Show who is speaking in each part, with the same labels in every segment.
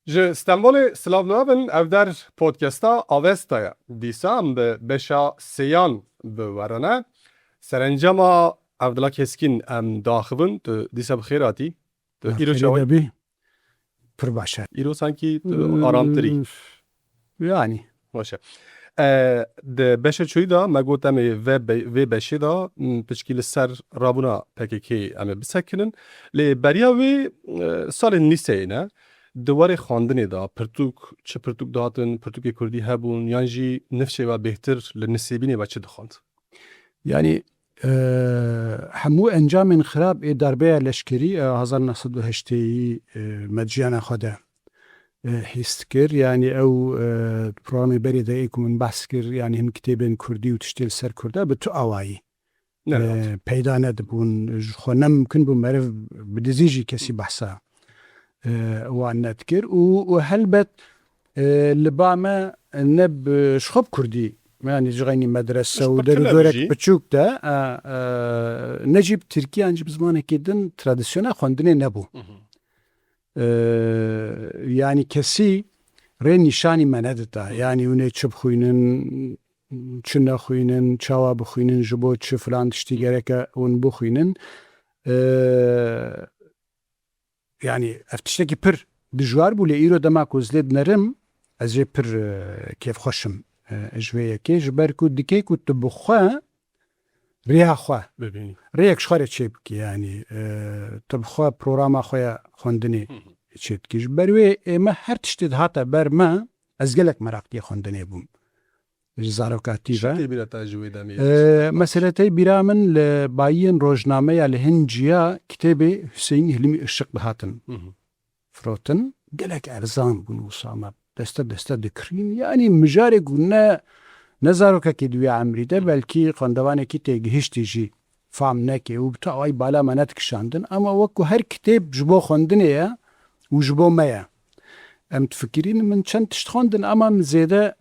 Speaker 1: Ji Stenbolê silav nabin ev der podcasta Avesta ye. Dîsa em bi beşa sêyan biwerine. Serencama Evdila Keskin em daxivin. Tu dîsa bi xêr hatî. Tu îro çawa?
Speaker 2: Bey pır başa.
Speaker 1: Îro sankî tu aramtirî.
Speaker 2: Yani
Speaker 1: Baş e. Di beşa çûyî da me got em ê vê beşê da piştî li ser rabûna PKK em ê bisekinin. Lê beriya wê salên lîseyê ne. Di warê xwandinê da çi pirtûk dihatin, pirtûkê Kurdî hebûn yan jî nifşê ve bêhtir li nisêbînê ve çi dixwand?
Speaker 2: yani hemû encamên xirab ê darbeya leşkerî 1980 medciyana xwe de hîs dikir. Yani ew programê berê de êku min behs kir yani him kitêbên Kurdî û tiştê li ser Kurda bi tu awayî peyda nedibûn ji xwe nemimkin bû meriv bi dizî jî kesî behsa wan nedikir û helbet li ba me ne bi şixwe bi Kurdî yani ji xeynî medrese û derûdorek biçûk de ne jî bi Tirkiyan ji bi zimanekî din tradisyona xwendinê nebû. Yani kesî rê nîşanî me nedida. Yani hûn ê çi bixwînin, çi nexwînin, çawa bixwînin, ji bo çi filan tiştî gereke hûn bixwînin. Yani ev tiştekî pir dijwar bû lê îro dema ku ez lê dinerim ez ê pir kêfxweşim ji vê yekê ji ber ku dikê ku tu bi xwe rêya xwe
Speaker 1: Bibînî.
Speaker 2: rêyek ji xwe re çê bikî yani tu bi xwe programa xwe ya xwendinê çê dikî ji ber wê ême her tiştê dihata ber me ez gelek meraktiya xwendinê bûm ji zarokatî ve
Speaker 1: Têbîreta ji wê demê.
Speaker 2: meseletey bîra min li bayiyên rojnameya li Hinciya kitêbê Hüseyin Hilmî Işık dihatin firotin gelek erzan bûn wisa me deste dikirin yani mijarê ku ne zarokekê di wê emrî de belkî xwendevanekî têgihiştî jî fam neke û bi tu awayî bala me nedikişandin ama wekku her kitêb ji bo xwendinê ye û ji bo me ye em difikirînin min çend tişt xwendin ama min zêde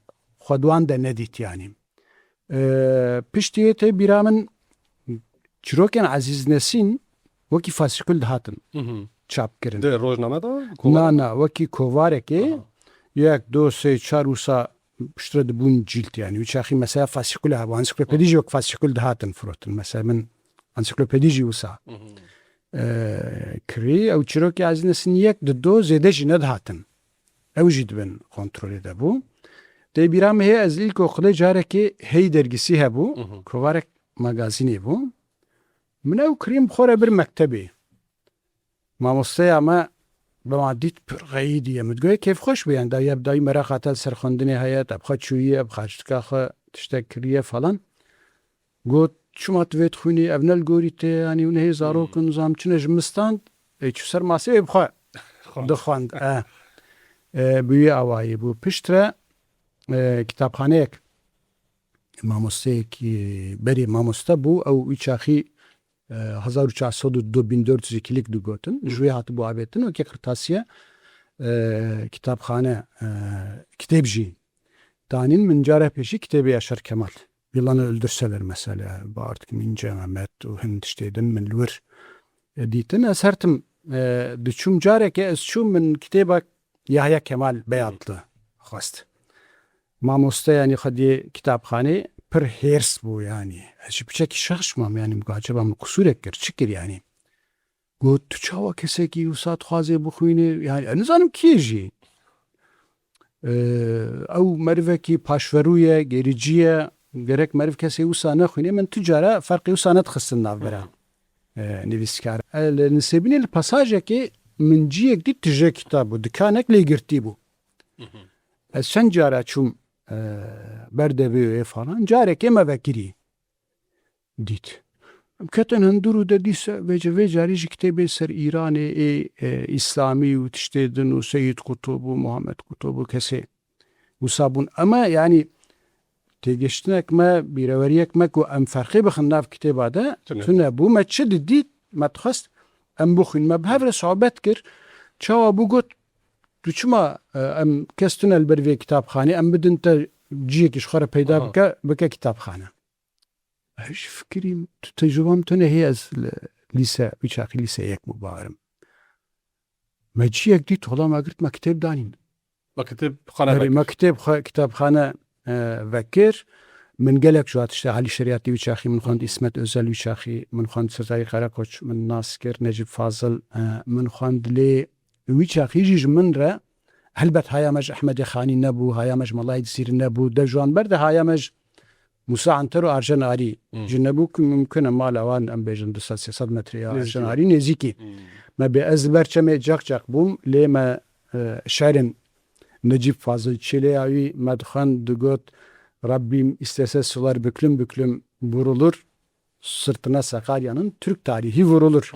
Speaker 2: xwedwan de nedît yani. Piştî wê tê bîra min çîrokên Ezîz Nesîn wekî fasîkul dihatin çapkirin.
Speaker 1: Di rojname da?
Speaker 2: Na wekî kovarekê 1, 2, 3, 4 wisa piştre dibûn cîlt yani wî çaxî mesela fasîkul hebû ansiklopedî jî wek fasîkul dihatin firotin mesela min ansiklopedî jî wisa kirî ew çîrokê Ezîz Nesîn 1, 2 zêde jî nedihatin ew jî dibin kontrolê de bû. Tê bîra me heye ez ilk oxilê carekê hey dergisî hebû kovarek magazînê bû min ew kirîm bixore bir mektebê mamosteya me bi ma dît pir xeyîdî min digoye kêfxweş bû yani daye bi dayî mereq hate li ser xwendinê heye te bixwe çûyiye bi xarcika xwe tiştek kiriye falan got çima tu vê dixwînî ev ne li gorî tê yanî hûn hê zarokin zam çune ji min stand çû ser masê wê bixwe dixwend bi wî awayî bû piştre kitapxaneyek mamosteyekî berê mamoste bû ew wî çaxî 1402 digotin ji wê hatibû avêtin wekî qirtasiye kitapxane kitêb jî danîn min care pêşî kitêbê Yaşar Kemal Yılanı Öldürseler mesela Bartık Mince Mehmet û hin tiştê din min li wir dîtin ez her tim diçûm carekê ez çûm min kitêbek Yahya Kemal Bey adlı xwest mamoste yani xwediyê kitapxanê pir hêrs bû yani ez ji piçekî şaşmam yani acaba min qusûrek kir çi kir yani got tu çawa kesekî wisa dixwaze bixwînî yani nizanim kî jî ew merivekî paşverû ye gerîcî ye gerek meriv kesê wisa nexwînê min tu care ferqê wisa nedixistin navbera nivîskar li nisêbînê li pasajekê min ciyek dît tije kitab bû dikanek lêgirtî bû ez çend cara çûm berdevê wê falan carekê me vekirî dît ketin hundir û de dîsa vê carî ji kitêbê ser Îranê ê İslamî û tiştê din û Seyyid Kutub û Muhammed Kutub û kesê wisa bûn ama yani têgihiştinek me bîreweriyek me ku em ferqê bixin nav kitêba de tune bû me çi didît me dixwest em bixwîn me bi hev re sohbet kir çawa bû got tu çima em kes tune li ber vê kitapxanê em bidin te ciyekî ji xwe re peyda bike kitapxane ji fikirîm tu tecrübam tune heye ez li lîse wî çaxî lîseyek bû bawerim مەجیەک دیت وەڵام ئەگرت مە کتێب دانین
Speaker 1: وەکتب خانە
Speaker 2: مە کتێبخانە vekir min gelek ji tiştê Elî Şeriatî wî çaxî min xwend İsmet Özel wî çaxî min xwend Sezayî Qarakoç min nas kir Necip Fazıl min xwend lê wî çaxî jî ji min re helbet haya me ji Ehmedê Xanî nebû haya me ji Malayê Dizîrî nebû de ji wan ber de haya me ji Musa Anter û Arjen Arî ji nebû ku mumkin e mala wan em bêjin 200-300 metreya Arjen Arî nêzîkî me bê ez li ber çemê caq bûm lê me şerên Necip Fazıl Çêlêya wî me dixwend digot Rabbim istese sular büklüm büklüm vurulur sırtına Sakarya'nın Türk tarihi vurulur.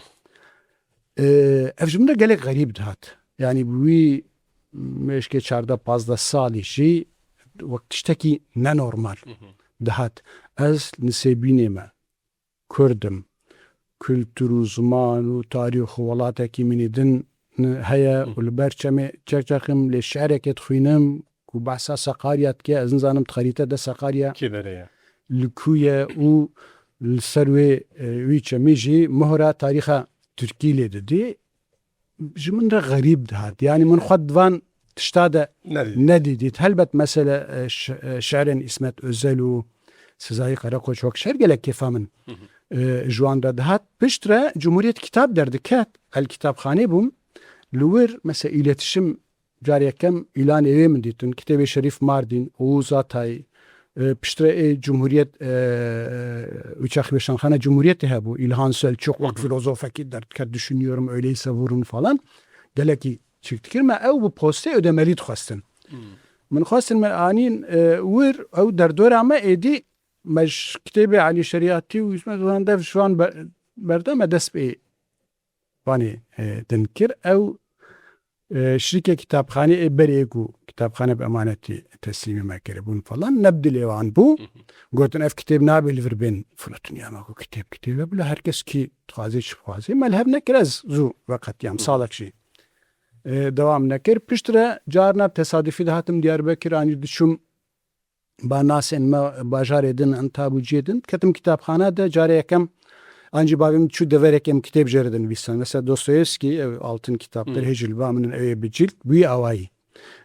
Speaker 2: Ev ji min de gelek garîb dihat. Yani wî meşke 14-15 salî jî wek tiştekî nenormal dihat. Ez nisêbînê me Kurdim. Kültür û ziman û tarîx û welatekî minî din heye û li ber çemê çekçaxim lê şe'rekê dixwînim ku behsa Sakarya dike ez nizanim xerîte de Sakarya li ku ye û li ser wê wî çemê jî muhra tarîxa Tirkî lê didî ji min re garîb dihat. Yani min xwe divan tişta de nedîdît. Helbet mesele şerên İsmet Özel û Sezayî Qarakoç wek şer gelek kêfa min ji wan re dihat. Pişt re Cumhuriyet kitap derdiket el kitapxanê bûm li wir mesela îletişim cariyekem ilan evê min dîtin Kitêbê Şerîf Mardin Oğuz Atay piştre Cumhuriyet Uçak Beşanxana Cumhuriyeti hebû İlhan Selçuk wek filozofekî derdiket düşünüyorum öyleyse vurun falan gelekî çıktıkir me ew bu postê ödemelî dixwestin min xwestin me anîn wir ew derdora me êdî me ji Kitêbê Elî Şeriatî û İsmet Özel dev ji wan berde me dest pê wanê din kir ew şirkê kitapxanê berê ku kitapxane bi emanetî teslîmê me kiribûn falan nebdî lê wan bû gotin ev kitêb nabe li vir bên firotin ya me ku kitêb hebû herkes kî dixwaze çi bixwaze me li hev nekir ez zû veqetiyam salek jî dewam nekir pişt re carna tesadüfî dihatim Diyarbekir anî diçûm banasên me bajarê din Entabûciyê din ketim kitapxana de carê yekem Ancî bavê çû deverek em kitêb jê re dinivîsan. Mesela Dostoyevskî ev altın kitaptir hêjilva min ew bi cilt wî awayî.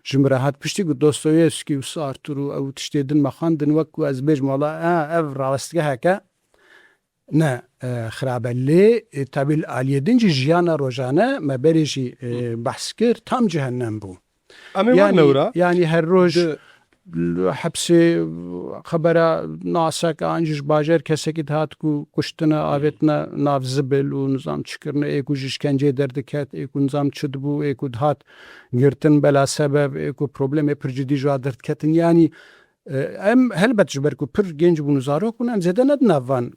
Speaker 2: Ji min re hat piştî ku Dostoyevskî û Sartre û ew tiştê din me xwandin wek ku ez bêjim wala ev rawestgeheke ne xirabe lê tabil aliyê din jî jiyana rojane me berê jî behs kir tam cehennem bû. Yani her roj hepsê xebera nasek an ji bajar kesekî dihat ku kuştina avêtina nav zibil û nizam çikirine ê ku ji işkenceyê derdiket ê ku nizam çi dibû ê ku dihat girtin bela sebeb ê ku problemê pir cidî ji wa derdiketin yanî em helbet ji ber ku pir genç bûn zarok bûn em zêde nedin nav van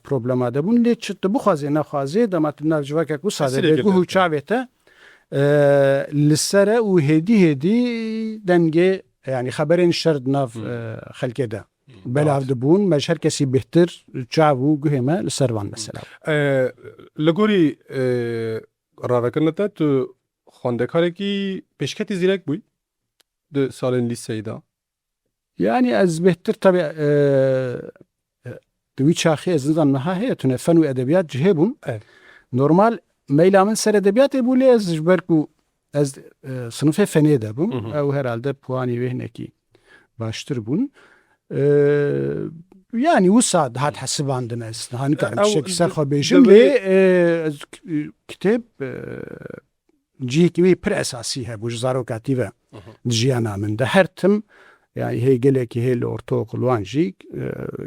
Speaker 2: problema de bûn lê çi tu bixwaze nexwaze dema tu nav ji wekek wisa de bêgu hû çavê te li ser e û hêdî dengê yani xeberên şer nav xelkê de belav dibûn me ji her kesî bêhtir çav û guhê me li ser wan mesela.
Speaker 1: Li gorî ravekirina te tu xwendekarekî pêşketî zîrek bûyî di salên lîseyê de?
Speaker 2: Yani ez bêhtir tabi di wî çaxê ez nizam meha heye tune fen û edebiyat cihê bûm. Normal meyla min ser edebiyatê bû lê ez ji ber ku ez sınıfê fenê de bûm ew herhalde puanî wê hinekî baştir bûn. Yani wisa dihat hesibandin ez niha nikarim tiştekî ser xwe bêjim lê kitêb cihekî wê pir esasî hebû ji zarokatî ve di jiyana min de her tim yani hê gelekî hê li ortaokul wan jî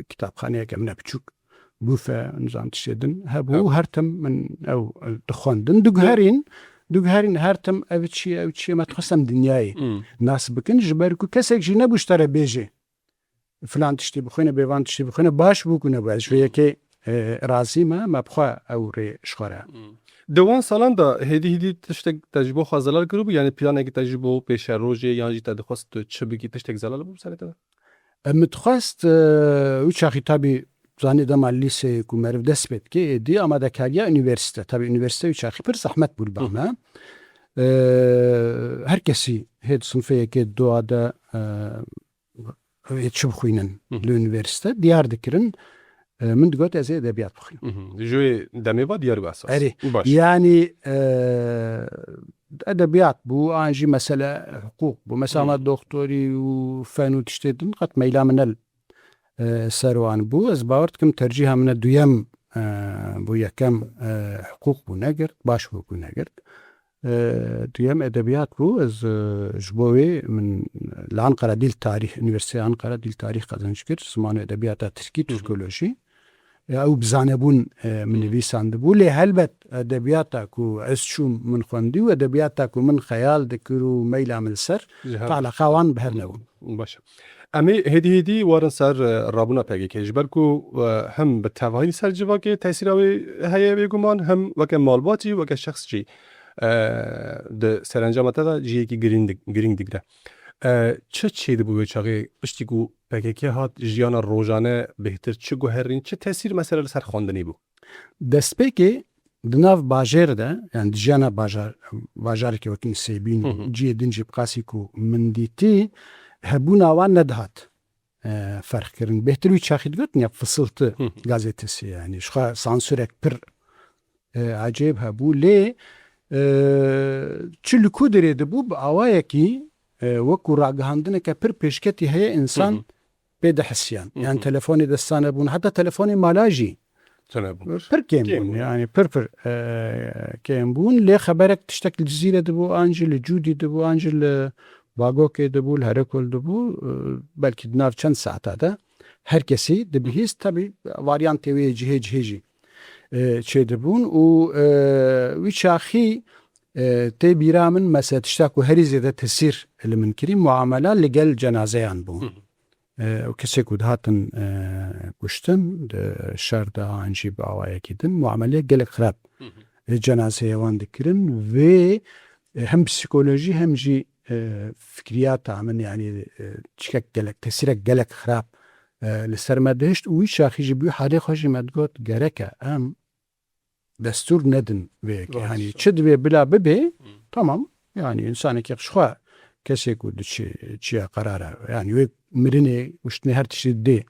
Speaker 2: kitapxaneyeke min biçûk bûfe nizam tiştê din hebû her tim min ew dixwendin diguherîn her tim ev çi me dixwestem dinyayê nas bikin ji ber ku kesek jî nebû ji te re bêje filan tiştî bixwîne bê van tiştî bixwîne baş bû ku nebû ez ji vê yekê razî me bixwe ew rê ji xwe re.
Speaker 1: Di wan salan da hêdî tiştek te ji bo xwe zelal kiribû yani planekî te ji bo pêşe rojê yan jî te dixwest tu çi bikî tiştek zelal bû serê te de?
Speaker 2: Min dixwest wî çaxî tabî zanî dema lîseyê ku meriv dest pê dike êdî amadekariya üniversite tabî üniversite wî çaxî pir zehmet bû li ber me her kesî hê sınıfê yekê doğa de çi bixwînin li üniversite diyar dikirin min digot ez ê edebiyat bixwînim.
Speaker 1: Ji wê demê va diyar bû esas.
Speaker 2: Yani edebiyat bu anji mesela hukuk bu mesela doktori و fen و tiştedin qat meyla minel serwan bu ez bawer dikim tercîha min duyem bu yekem hukuk bu negir baş hukuk bu negir duyem edebiyat bu ez ji bo wê min li Ankara dîl tarîh Üniversiteya Ankara dîl tarîh qezanîş kir zimanê edebiyata Tirkî Türkolojî ew bizanebûn min nivîsan dibû lê helbet edebiyata ku ez çûm min xwendî û edebiyata ku min xeyal dikir û meyla min ser tealaqa wan bi her nebûn.
Speaker 1: باشه امی هدی هدی وارن سر رابونا پگی که جبر کو هم به توانی سر جوا که تاثیر اوی هیه بیگمان هم وکه مالباتی وکه شخص جی ده سرانجامتا دا جیه کی گرینگ دیگره چه چیدی بو چاقی پشتی کو پگی که هات جیانا روزانه بهتر چه گوهرین چه تاثیر مثلا سر خواندنی بو
Speaker 2: Destpêkê di nav bajêr de yani di jiyana bajarekê wekî Sêbîn ciyê din jî biqasî ku min dîtî hebûna wan nedihat ferqkirin bêhtir wî çaxî digotin ya fısıltı gazetesi yani ji xwe sansürek pir acêb hebû lê çi li ku derê dibû bi awayekî wekû ragihandineke pir pêşketî heye insan pê dihisiyan yani telefonê destan hebûn heta telefonê mala jî pir kêm bûn yani pir kêm bûn lê xeberek tiştek li Cizîrê dibû an jî li Cûdî dibû an jî li Bagokê dibû li Herekol dibû belkî di nav çend saeta de herkesî dibihîst tabii varyantê wê cihê cihê jî çê dibûn û wî çaxî tê bîra min mesela tişta ku herî zêde tesîr li min kirî muamela li gel cenazeyan bû ew kesê ku dihatin kuştin di şer de an jî bi awayekî din muameleyek gelek xirab cenazeyê wan dikirin vê hem psikolojî hem jî fikriyata min yani çikek gelek tesîrek gelek xirab li ser me dihişt û wî şaxî jî bû halê xwe jî me digot gereke em destûr nedin vê yani çi divê bila bibe tamam yani insanekî ji xwe kesê ku diçe çiya qerara yani wê mirinê wiştinê her tiştî dê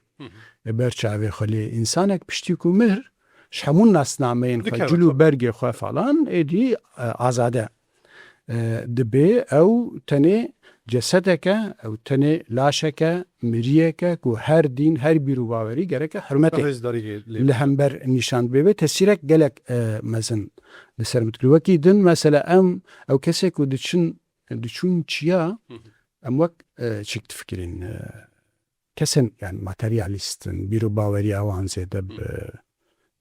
Speaker 2: ber çavê xwe lê insanek piştî ku mir ji hemû nasnameyên xwe cil û bergê xwe falan êdî azade dibe ew tenê cesedeke ew tenê laşeke miriyeke ku her dîn her bîr û bawerî gereke hürmetê li hember nîşan dibe ve tesîrek gelek mezin li ser min dikir wekî din mesela em ew kesê ku diçûn çiya em wek çik difikirîn kesên yani materyalîstin bîr û baweriya wan zêde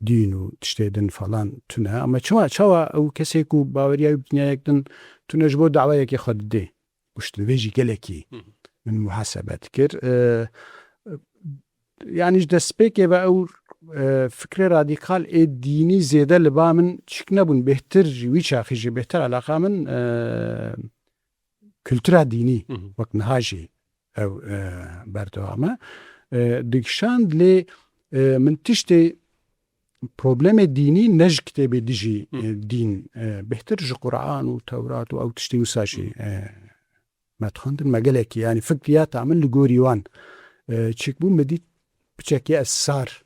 Speaker 2: dîn û tiştê din falan tune ama çawa ew kesê ku baweriya wî dinyayek din tune ji bo dawayekê xwe didê kuştin vê jî gelekî min muhasebe dikir yani ji destpêkê ve ew fikrê radîkal ê dînî zêde li ba min çik nebûn bêhtir jî wî çaxî jî bêhtir alaqa min kültüra dînî wek niha jî ew berdewam e dikişand lê min tiştê problemê dînî ne ji kitêbê dijî dîn bêhtir ji Qur'an û Tewrat û ew tiştê wisa jî me dixwendin me gelekî yani fikriyata min li gorî wan çik bû me dît piçekî ez sar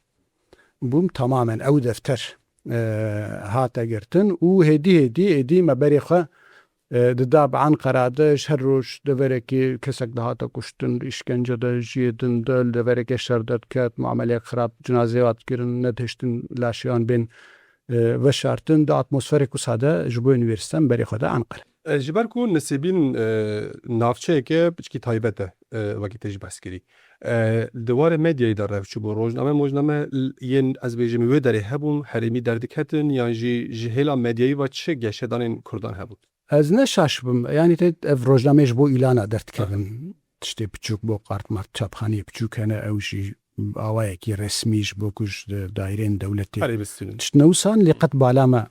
Speaker 2: bûm tamamen ew defter hate girtin û hêdî êdî me berê xwe dida bi Ankara de ji her roj deverekê kesek dihate kuştin îşkence de jiyê din del deverekê şer derket muameleyek xirab cenazeyê wat dikirin nedihiştin laşiyan bên veşartin di atmosferek wisa de ji bo üniversitem berê xwe de Ankara
Speaker 1: ji ber ku Nisêbîn navçeyeke piçkî taybet e wekî tê jî behs kirî di warê medyayê de revçû bû rojname yên ez bêjim wê derê hebûn herêmî derdiketin yan jî ji hêla medyayî ve çi geşedanên Kurdan hebûn
Speaker 2: ez neşaşibim yani tê ev rojnamê ji bo îlana derdikevin tiştê piçûk bo qartmar çapxanî piçûk hene ew jî awayekî resmî ji bo ku ji daîreyên dewletê tişt newîsan lê qet bala me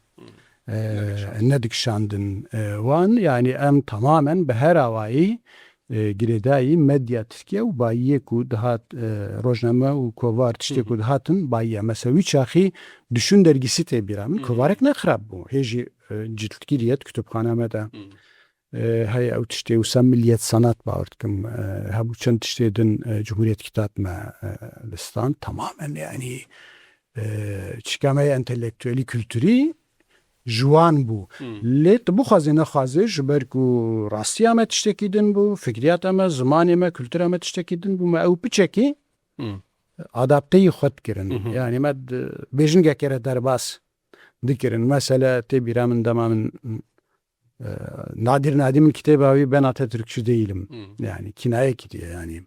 Speaker 2: nedikişandin wan yani em tamamen bi her awayî girêdayî medya Tirkiye û bayiyê ku dihat rojname û kovar tiştê ku dihatin bayiye mesela wî çaxî Düşün dergîsî tê bîra min kovarek ne xirab bû hê jî ciltkirî kütüphane me de heye ew tiştê wisa Milliyet Sanat bawer dikim hebû çend tiştê din Cumhuriyet Kitap me listan tamamen yani çika me entelektüelî kültürî جوان بوو لێ بخوازی نەخوازێ ji ber ku rastiya me tiştekî din bû fikriyata me zimanê me kultura me tiştekî din bû me ew piçekî adapteyî xwe dikirin yani me bêjingekê re derbas dikirin mesela tê bîra min dema min Nadir Nadim'in kitabı abi ben Atatürkçü değilim. Yani kinayekî diye yani.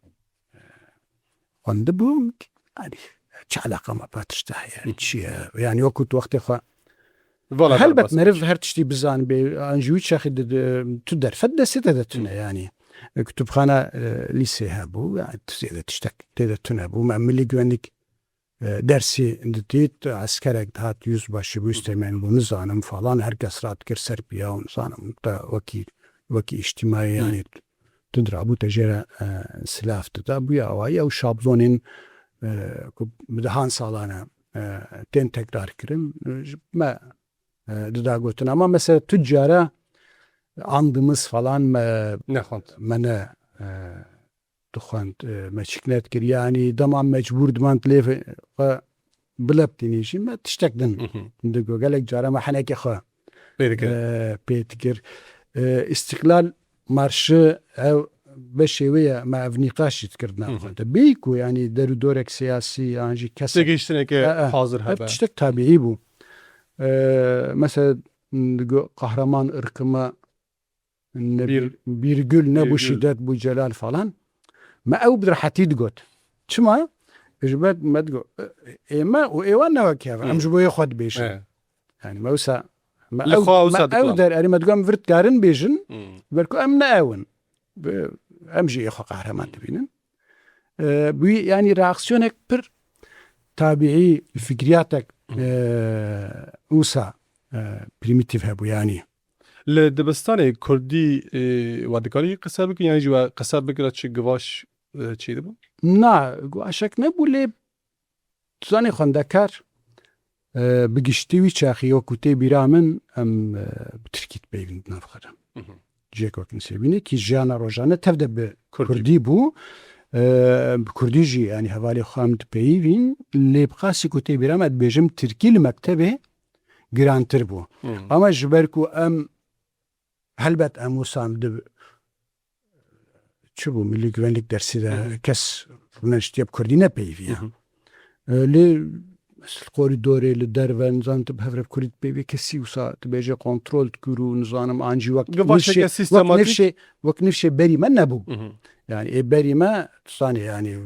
Speaker 2: Onda bu yani çalaka mı patışta yani çiye yani yokut vakti ha. Helbet meriv her tişti bizan be anjui şahid tu derfet de site de tüne yani. Kütüphane lise ha bu yani tüzede tiştek de tüne bu milli güvenlik dersi dit askerek hat yüzbaşı bu üstemen bunu zanım falan herkes rahat kir Serbiya onu zanım da vaki içtimai yani tundra bu tecere silaftı da bu ya ya şablonin müdahan sağlana ten tekrar kirim ma da gotun ama mesela tüccara andımız falan mene دخوند مچکنت کر یعنی دمان مجبور دمان تلیف بلبتینیشی ما تشتکدن دگو گلک جارا ما حنکی خوا پیتکر استقلال marşı ev beşeviye ma ev nikaşit kirna beyku yani deru dorek siyasi anji kese
Speaker 1: geçtineke hazır haber
Speaker 2: tiştek tabii bu mesela kahraman ırkıma bir gül ne bu şiddet bu celal falan ما أو بدرحتي تقول شما إجبات ما تقول إما وإيوانا وكيف أم جبوي خد بيجن يعني ما وسا ما أو در أري ما تقول مفرد كارن بيجن بركو أمنا أون أمجي إخو قهرمان تبينن بي يعني رياكسيونك بر تابعي فكرياتك وسا بريميتيف هبو يعني
Speaker 1: لدبستان کردی وادکاری قصه بکن یعنی جو قصه بکره چه گواش چی ده بود؟
Speaker 2: نه گواشک نبوله زنی خواندکار بگشتیوی چاخی و کتی بیرامن ام بترکیت بیوند نفخرم جیکو کنسی بینه کی جانا روزانه تفده به کردی بو کردی جی یعنی حوالی خامد بیوین لبخاسی کتی بیرام اد بیجم ترکی المکتبه گرانتر بو اما جبرکو ام Elbet emusam de çubu milli güvenlik dersi de kes bunun işte Kürdi ne peyvi ya. Le koridore le derven zantıp hevrep Kürdi peyvi kesi usa tbeje kontrol tkuru nizanım anji vakt nefşe berime ne bu? Yani berime sani yani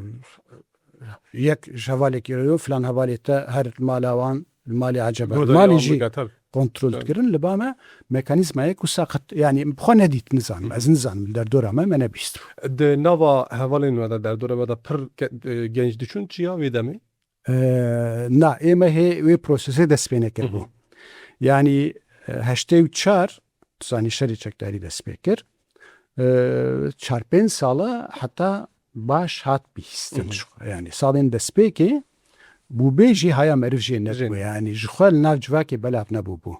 Speaker 2: yek şavalek yürüyor falan havalete her malavan mali acaba malici kontrol kirin li bame mekanizmaya ku saqat yani xwe nedît nizanım ez nizanim derdora me ne bîst
Speaker 1: de nava hevalên we de derdora we de pir genç diçûn çiya wê demê
Speaker 2: na ême hê wê prosesê dest pê nekir bû yani heştê û çar zanî şerê çekdarî dest pê kir 4-5 sala heta baş hat bîstin yani salên dest pêkê بو بيجي هيا مرفجي نبو يعني جخال ناف جواكي بلاف نبو بو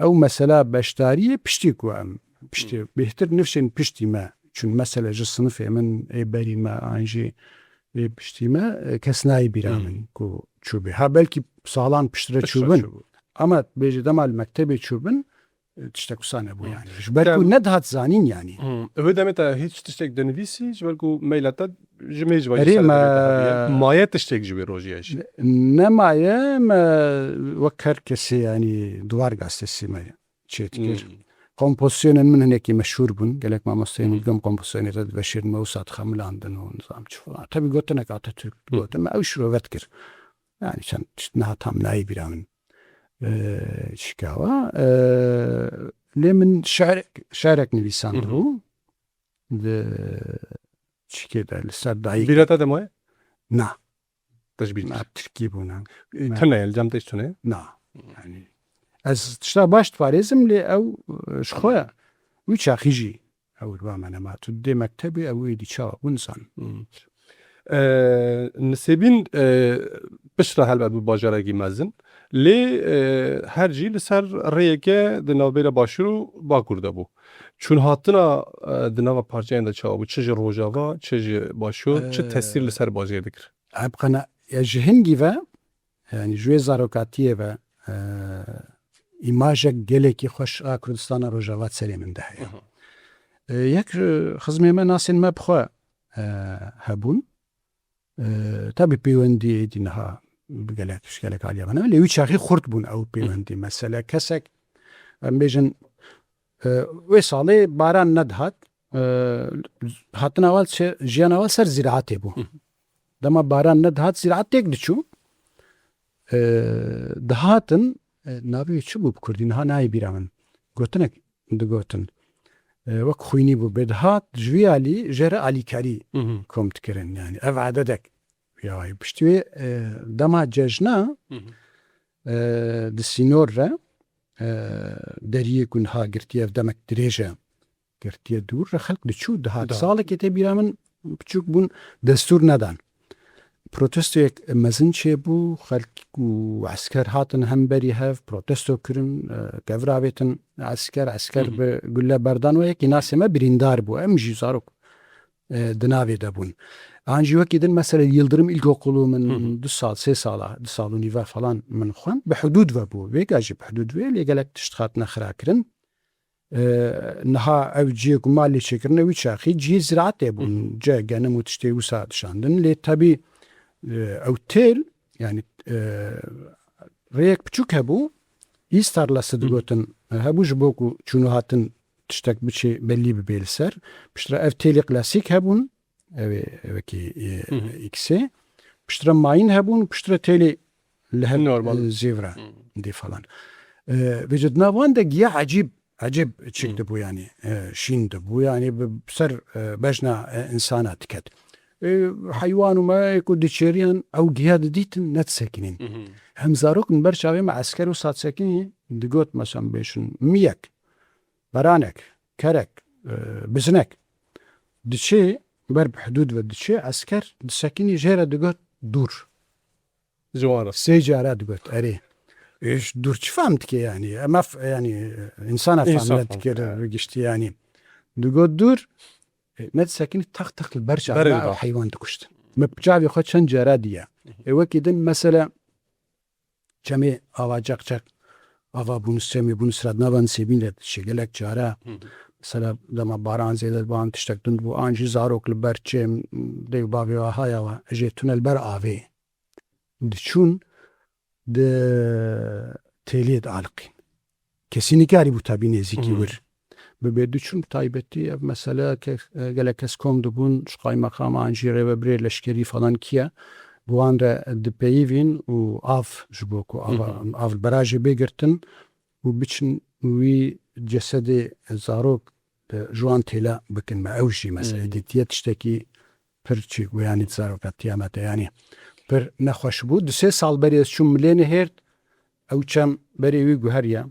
Speaker 2: او مثلا بشتاري بشتيكو ام بشتي بيهتر نفشين بشتي ما چون مثلا جو صنف من اي بري ما انجي بشتي ما كسناي بيرامن كو چوبي ها بلكي سالان بشتره چوبن اما بيجي دمال مكتبي چوبن تشتكو سانه بو يعني جبركو ندهات زانين يعني
Speaker 1: هو دمتا هيç تشتك دنفيسي جبركو ميلتا جميج واجي مايه تشتك جبي روجياش
Speaker 2: نمايه ما وكر كسي يعني دوار gazetesi ما çetkir kompozisyonun من هناك مشهور بون قالك ما مستين قام kompozisyonu da Beşir Mevsat Xamilandın o nizamçı falan tabii götünek Atatürk götü ama uşru vetkir yani sen ne tam nayi biramın شكاوى لمن شارك نویساندو د چیکه در لسر دایی
Speaker 1: بیرتا دموه؟
Speaker 2: نه
Speaker 1: تجبیل
Speaker 2: نه ترکی بونه
Speaker 1: تنه الجام تیش تنه؟
Speaker 2: نه yani از تشتا باش تفارزم لی او شخوه وی چاخیجی او با من ما تو دی مکتبی او دی چاو بونسان
Speaker 1: نسبین بشرا هلبت bu bajaragi mezin لی هر جی لسر ریکه دنابیر باشرو باکورده بو چون هاتنا دناب پارچه انده چاو بو چه روجاوا چه باشو چه تاثیر لسر بازی دکر
Speaker 2: ابقنا جهنگی و yani جوی زاروکاتیه و ئیماژێک gelekî xweş a Kurdistana Rojava serê min de heye. Yek xizmê me nasên me bixwe hebûn tabii pêwendî êdî niha bi gelek gelek aliye bana lê wî çaxî xurt bûn ew pêwendî mesele kesek em bêjin wê salê baran nedihat hatina wal jiyana wal ser zîraetê bû dema baran nedihat zîraet têk diçû dihatin navê çi bû bi Kurdî niha nayê bîra min gotinek digotin wek xwînî bû bêdihat ji vî alî jê re alîkarî kom dikirin yani ev adedek ya piştî wê dema cejna di sînor re deriyê ku niha girtiye ev demek dirêj e girtiye dûr re xelk diçû dihat salekê tê bîra min biçûk bûn destûr nedan protestoyek mezin çêbû xelk û esker hatin hemberî hev protesto kirin gevravêtin esker bi gülle berdan we yekî nasê me birîndar bû em jî zarok di navê de bûn an jî wekî din mesela Yıldırım İlkokulu min 2 sal 3 sala 2 sal û nîve falan min xwend bi hudûd ve bû vêga jî bi hudûd wê lê gelek tişt hatine xira kirin niha ev ciyê ku malê çêkirin wî çaxî ciyê ziraetê bûn ce genim û tiştê wisa dişandin lê tebî ew têl yani rêyek biçûk hebû îstarlası digotin hebû ji bo ku çûnû hatin tiştek biçê bellî bibe li ser piştre ev têlê klasîk hebûn ew ê wekî X'ê piştre mayîn hebûn piştre têlê li her zêvre dê falan vê ji di nav wan de giya ecîb çêk dibû yani şîn dibû yani bi ser bejna insana diket heywan û me ku diçêriyan ew giya didîtin nedsekinin hem zarok min ber çavê me esker û sadsekinî digot mesela bêjin miyek beranek kerek bizinek diçê ber bi hudûd ve diçê esker disekinî jê re digot dûr sê care digot erê dûr çi fehm dike yani em yani insana fehm nedike giştî yani digot dûr nedsekinî teq li ber çavê heywan dikuştin me çavê xwe çend care diye wekî din mesela çemê ava caqcaq ava bûnûsçemê bûnûsrat navan sêbîn re dişe gelek care mesela dema baran zêde ban tiştek tund bû an jî zarok li ber çêm dêw bavê we haya we jê tune li ber avê diçûn di têlê dialiqîn kesî nikarî bû tabî nêzîkî wir bibê diçûn taybetî ev mesele gelek kes kom dibûn ji qaymeqama an jî rêvebirê leşkerî falan kiye bi wan re dipeyivîn û av ji bo ku av li bera jê bêgirtin û biçin wî cesedê zarok ji wan têla bikin me ew jî mesela dîtiye tiştekî pir çî yani zaroketiya me te yani pir nexweş bû di sê sal berê ez çûm milênê hêrt ew çem berê wî guheriye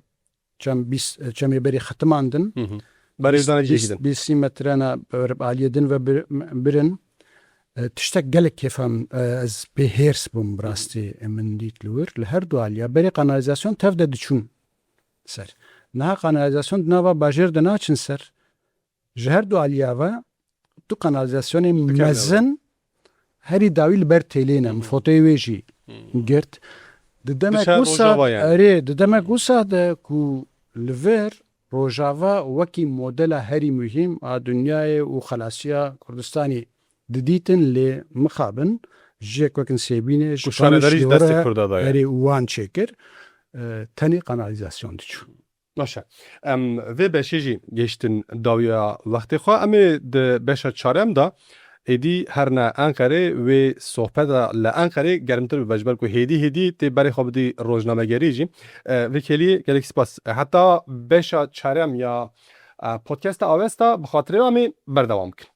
Speaker 2: çemê berê xetiman din bîsî metrena aliyê din ve birin tiştek gelek kêfam ez pê hêrs bûm bi rastî min dît li wir li her du aliya berê kanalizasyon tev de diçûn ser niha kanalizasyon di nava bajêr de naçin ser ji her du aliya ve du kanalizasyonê mezin herî dawî li ber têlê ne min fotoyê wê jî girt di demek wisa erê di demek wisa de ku li vir Rojava wekî modela herî muhîm a dunyayê û xelasiya Kurdistanê didîtin lê mixabin jiyek wekin sêbînê ji herî wan çêkir tenê kanalizasyon diçû
Speaker 1: Baş e em vê beşê jî geçtin dawiya wextê xwe em ê di beşa çarem da êdî herne Enqerê wê sohbeta li Enqerê germtir bi ber ku hêdî tê berê xwe bidî rojnamegerî jî vê keliyê gelek spas heta beşa çarem ya podcasta Avesta bi xatirê em ê berdewam bikin.